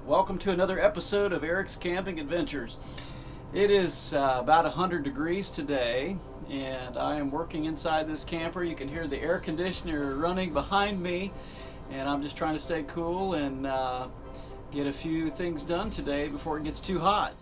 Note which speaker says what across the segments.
Speaker 1: Welcome to another episode of Eric's Camping Adventures. It is about 100 degrees today, and I am working inside this camper. You can hear the air conditioner running behind me, and I'm just trying to stay cool and get a few things done today before it gets too hot.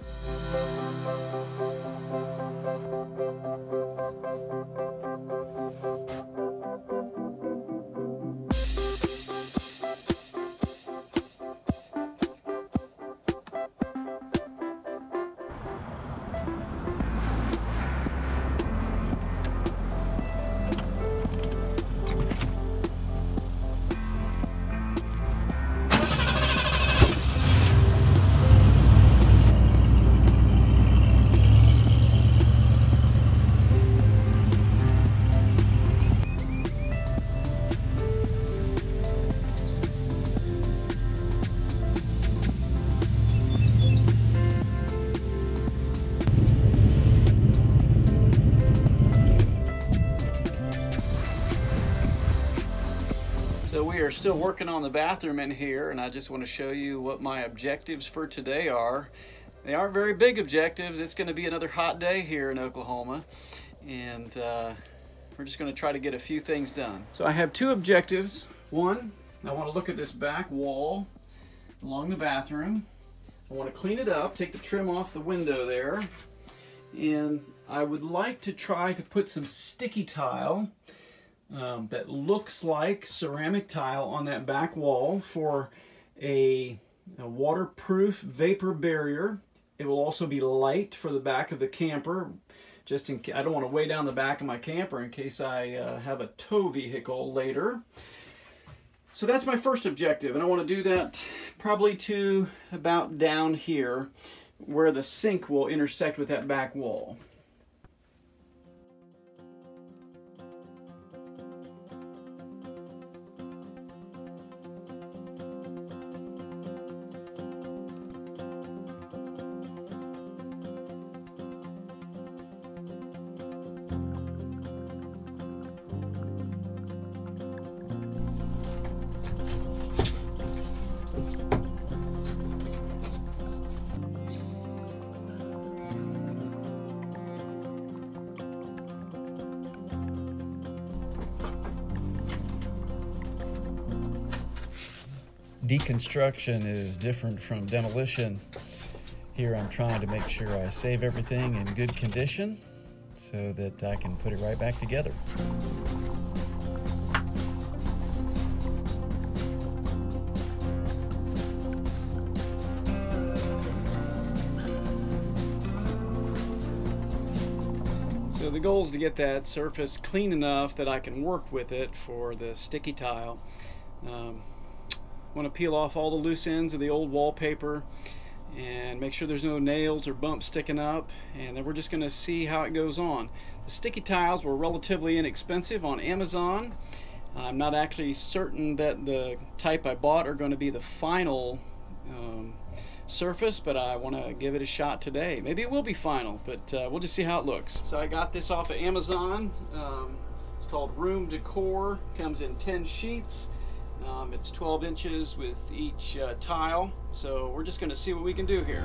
Speaker 1: So we are still working on the bathroom in here, and I just want to show you what my objectives for today are. They aren't very big objectives. It's going to be another hot day here in Oklahoma, and we're just going to try to get a few things done. So I have two objectives. One, I want to look at this back wall along the bathroom. I want to clean it up, take the trim off the window there, and I would like to try to put some sticky tile that looks like ceramic tile on that back wall for a waterproof vapor barrier. It will also be light for the back of the camper, just in case I don't want to weigh down the back of my camper in case I have a tow vehicle later. So that's my first objective, and I want to do that probably to about down here where the sink will intersect with that back wall.
Speaker 2: Deconstruction is different from demolition. Here I'm trying to make sure I save everything in good condition so that I can put it right back together.
Speaker 1: So the goal is to get that surface clean enough that I can work with it for the sticky tile. Want to peel off all the loose ends of the old wallpaper and make sure there's no nails or bumps sticking up, and then we're just going to see how it goes on. The sticky tiles were relatively inexpensive on Amazon. I'm not actually certain that the type I bought are going to be the final surface, but I want to give it a shot today. Maybe it will be final, but we'll just see how it looks. So I got this off of Amazon. It's called Room Decor. Comes in 10 sheets. It's 12 inches with each tile, so we're just going to see what we can do here.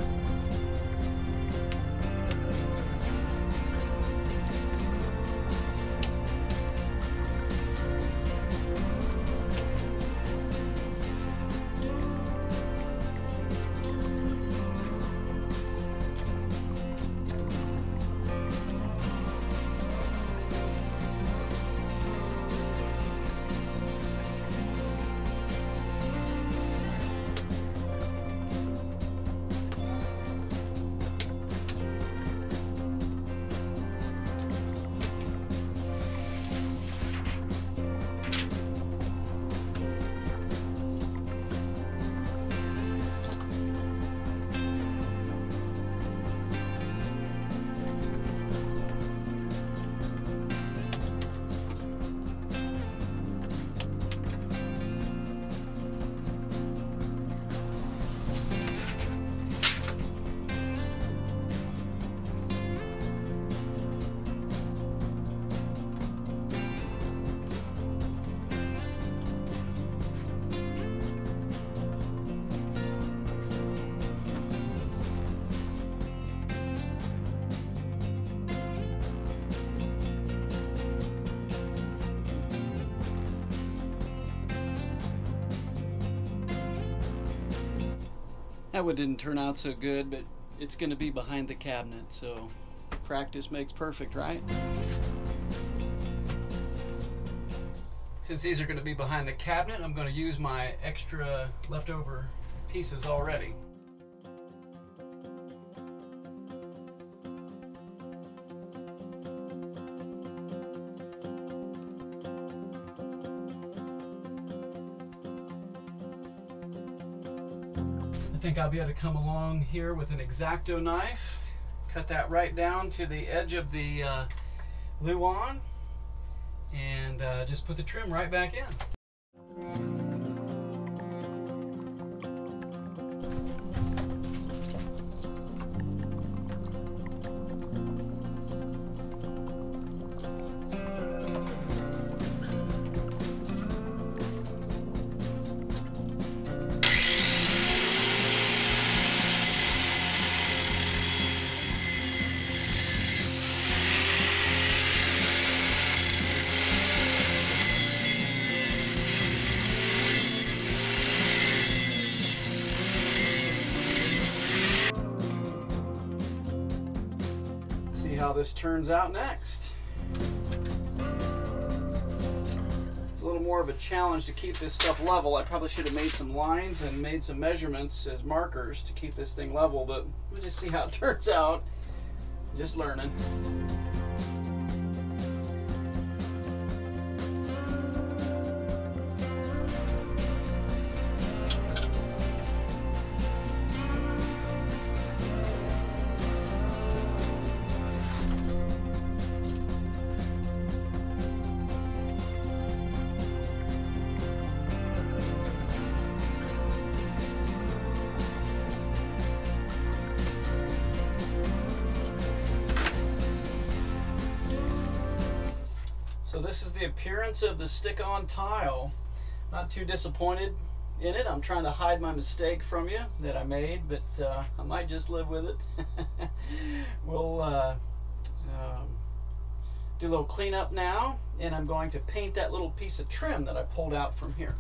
Speaker 1: That one didn't turn out so good, but it's going to be behind the cabinet, so practice makes perfect, right? Since these are going to be behind the cabinet, I'm going to use my extra leftover pieces already. I think I'll be able to come along here with an X-Acto knife, cut that right down to the edge of the luan, and just put the trim right back in. See how this turns out next. It's a little more of a challenge to keep this stuff level. I probably should have made some lines and made some measurements as markers to keep this thing level, but we'll just see how it turns out. Just learning. So this is the appearance of the stick-on tile. Not too disappointed in it. I'm trying to hide my mistake from you that I made, but I might just live with it. We'll do a little cleanup now, and I'm going to paint that little piece of trim that I pulled out from here.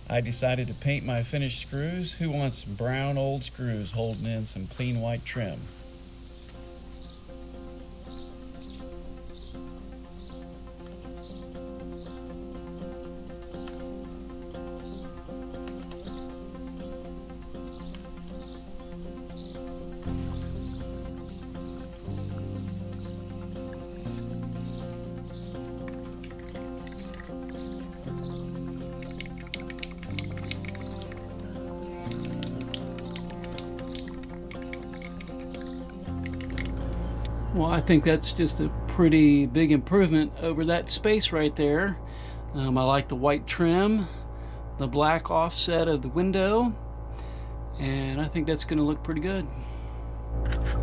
Speaker 2: I decided to paint my finished screws. Who wants brown old screws holding in some clean white trim?
Speaker 1: Well, I think that's just a pretty big improvement over that space right there. I like the white trim, the black offset of the window, and I think that's going to look pretty good.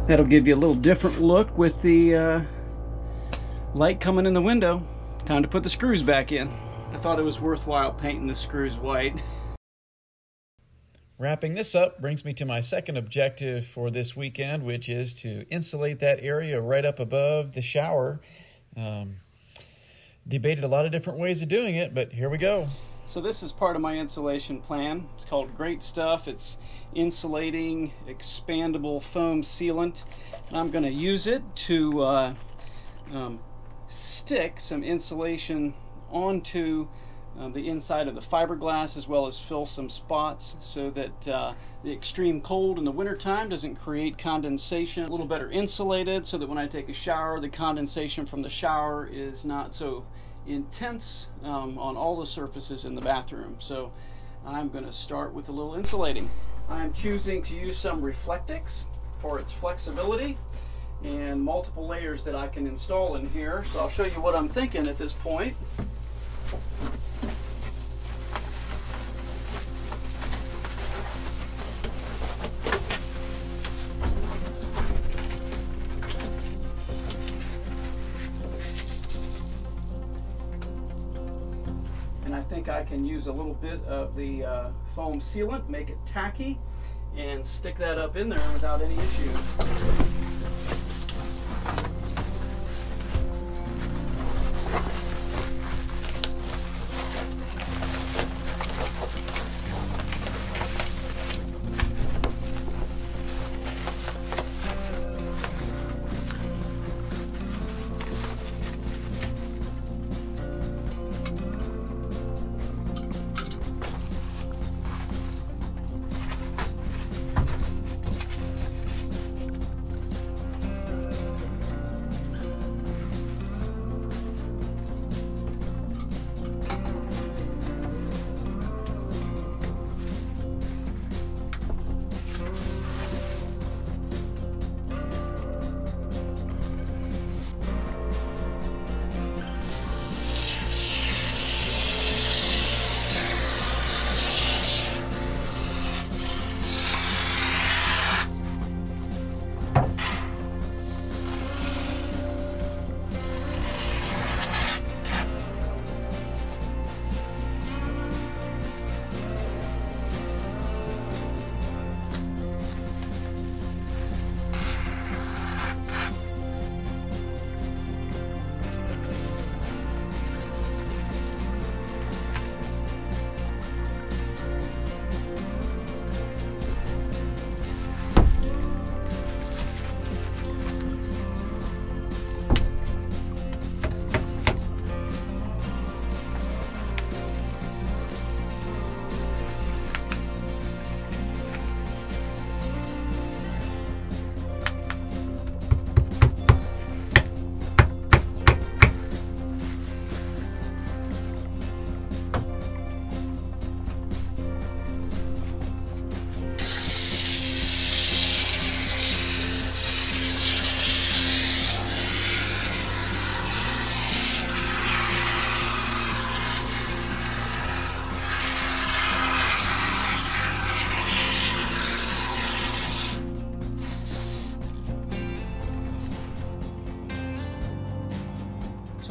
Speaker 1: That'll give you a little different look with the light coming in the window. Time to put the screws back in. I thought it was worthwhile painting the screws white.
Speaker 2: Wrapping this up brings me to my second objective for this weekend, which is to insulate that area right up above the shower. Debated a lot of different ways of doing it, but here we go.
Speaker 1: So this is part of my insulation plan. It's called Great Stuff. It's insulating expandable foam sealant. And I'm going to use it to stick some insulation onto the inside of the fiberglass, as well as fill some spots so that the extreme cold in the wintertime doesn't create condensation. A little better insulated so that when I take a shower, the condensation from the shower is not so intense on all the surfaces in the bathroom. So I'm going to start with a little insulating. I'm choosing to use some Reflectix for its flexibility and multiple layers that I can install in here. So I'll show you what I'm thinking at this point. And I think I can use a little bit of the foam sealant, make it tacky, and stick that up in there without any issue.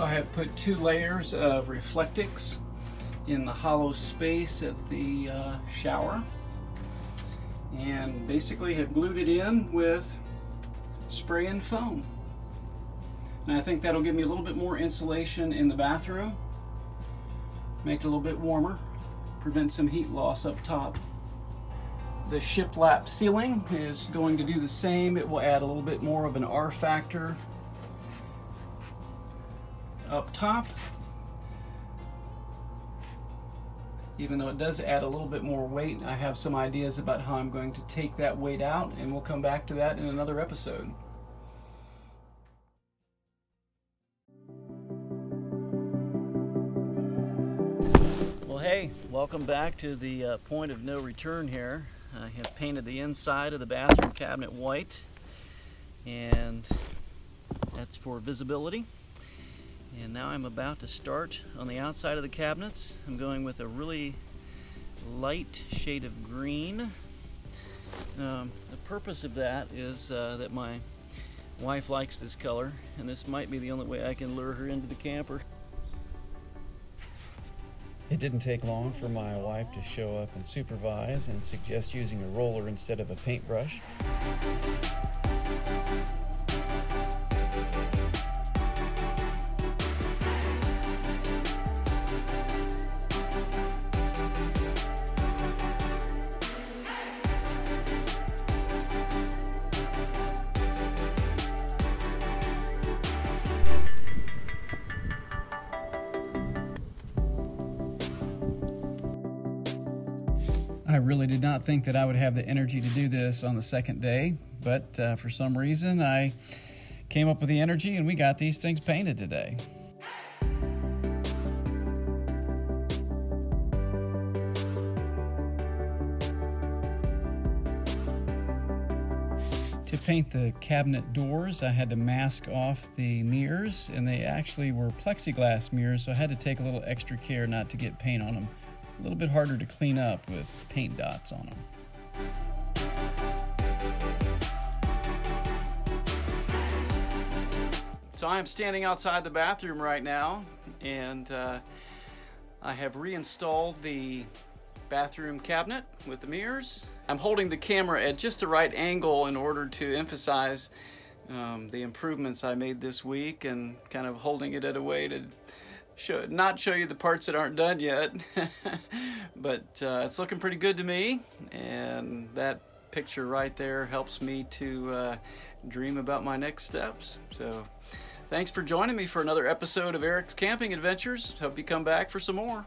Speaker 1: So I have put 2 layers of Reflectix in the hollow space at the shower, and basically have glued it in with spray and foam. And I think that'll give me a little bit more insulation in the bathroom, make it a little bit warmer, prevent some heat loss up top. The shiplap sealing is going to do the same. It will add a little bit more of an R factor up top, even though it does add a little bit more weight. I have some ideas about how I'm going to take that weight out, and we'll come back to that in another episode. Well, hey, welcome back to the point of no return here. I have painted the inside of the bathroom cabinet white, and that's for visibility. And now I'm about to start on the outside of the cabinets. I'm going with a really light shade of green. The purpose of that is that my wife likes this color, and this might be the only way I can lure her into the camper.
Speaker 2: It didn't take long for my wife to show up and supervise and suggest using a roller instead of a paintbrush. really did not think that I would have the energy to do this on the second day, but for some reason I came up with the energy and we got these things painted today. To paint the cabinet doors, I had to mask off the mirrors, and they actually were plexiglass mirrors, so I had to take a little extra care not to get paint on them. A little bit harder to clean up with paint dots on them.
Speaker 1: So I am standing outside the bathroom right now, and I have reinstalled the bathroom cabinet with the mirrors. I'm holding the camera at just the right angle in order to emphasize the improvements I made this week, and kind of holding it at a way to not show you the parts that aren't done yet. But it's looking pretty good to me, and that picture right there helps me to dream about my next steps. So thanks for joining me for another episode of Eric's Camping Adventures. Hope you come back for some more.